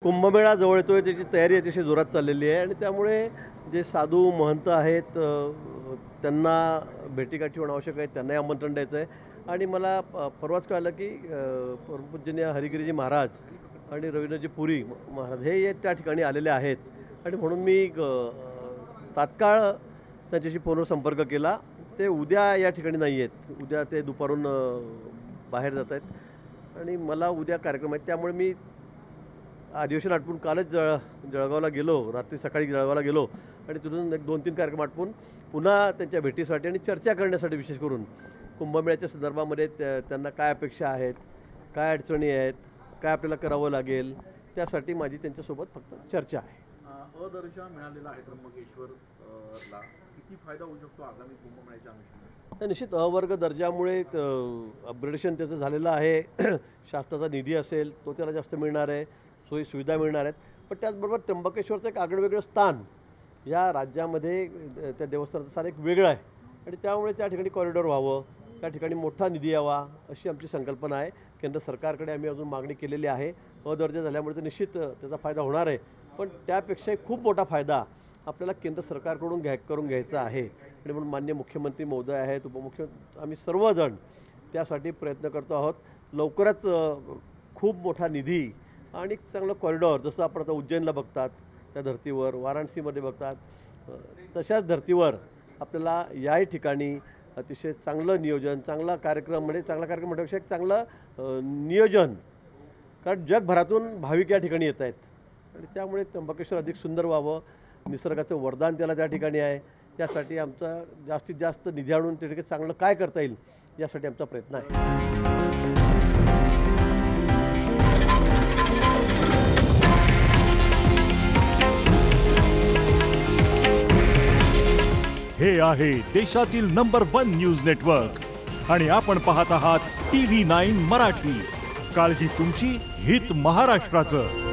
कुंभमेळा जवळ येतोय, त्याची तयारी अतिशय जोरात चाललेली आहे आणि त्यामुळे जे साधू महंत आहेत त्यांना भेटीगाठी होणं आवश्यक आहे, त्यांनाही आमंत्रण द्यायचं आहे. आणि मला परवाच कळलं की परमपूजनीय हरिगिरीजी महाराज आणि रवींद्रजी पुरी महाराज हे त्या ठिकाणी आलेले आहेत. आणि म्हणून मी तात्काळ त्यांच्याशी फोनवर संपर्क केला. ते उद्या या ठिकाणी नाही आहेत, उद्या ते दुपारून बाहेर जात आहेत आणि मला उद्या कार्यक्रम आहेत. त्यामुळे मी अधिवेशन आटपून कालच जळगावला गेलो, रात्री सकाळी जळगावला गेलो आणि तिथून एक 2-3 कार्यक्रम आटपून पुन्हा त्यांच्या भेटीसाठी आणि चर्चा करण्यासाठी, विशेष करून कुंभमेळ्याच्या संदर्भामध्ये त्यांना काय अपेक्षा आहेत, काय अडचणी आहेत, काय आपल्याला करावं लागेल, त्यासाठी माझी त्यांच्यासोबत फक्त चर्चा आहे. दर्जा मिळालेला आहे त्र्यंबकेश्वरला, किती फायदा होऊ शकतो आगामी कुंभमेळ्याच्या अनुषंगाने? निश्चित अवर्ग दर्जामुळे अपग्रेडेशन त्याचं झालेलं आहे. शासनाचा निधी असेल तो त्याला जास्त मिळणार आहे, सोयी सुविधा मिळणार आहेत. पण त्याचबरोबर त्र्यंबकेश्वरचं एक आगळंवेगळं स्थान या राज्यामध्ये, त्या देवस्थानाचं स्थान एक वेगळं आहे आणि त्यामुळे त्या ठिकाणी कॉरिडॉर व्हावं, त्या ठिकाणी मोठा निधी यावा अशी आमची संकल्पना आहे. केंद्र सरकारकडे आम्ही अजून मागणी केलेली आहे. दर्जा झाल्यामुळे तर निश्चित त्याचा फायदा होणार आहे, पण त्यापेक्षाही खूप मोठा फायदा आपल्याला केंद्र सरकारकडून करून घ्यायचा आहे. आणि म्हणून माननीय मुख्यमंत्री महोदय आहेत, उपमुख्यमंत्री, आम्ही सर्वजण त्यासाठी प्रयत्न करतो आहोत. लवकरच खूप मोठा निधी आणि चांगलं कॉरिडॉर, जसं आपण आता उज्जैनला बघतात त्या धर्तीवर, वाराणसीमध्ये बघतात, तशाच धर्तीवर आपल्याला याही ठिकाणी अतिशय चांगलं नियोजन, चांगला कार्यक्रम म्हणण्यापेक्षा एक चांगलं नियोजन, कारण जगभरातून भाविक या ठिकाणी येत आहेत आणि त्यामुळे त्र्यंबकेश्वर अधिक सुंदर व्हावं, निसर्गाचं वरदान त्याला त्या ठिकाणी आहे. त्यासाठी आमचा जास्तीत जास्त निधी आणून त्या ठिकाणी चांगलं काय करता येईल यासाठी आमचा प्रयत्न आहे. हे आहे देशातील नंबर 1 न्यूज नेटवर्क आणि आपण पाहत आहात TV9 मराठी. काळजी तुमची, हित महाराष्ट्राचं.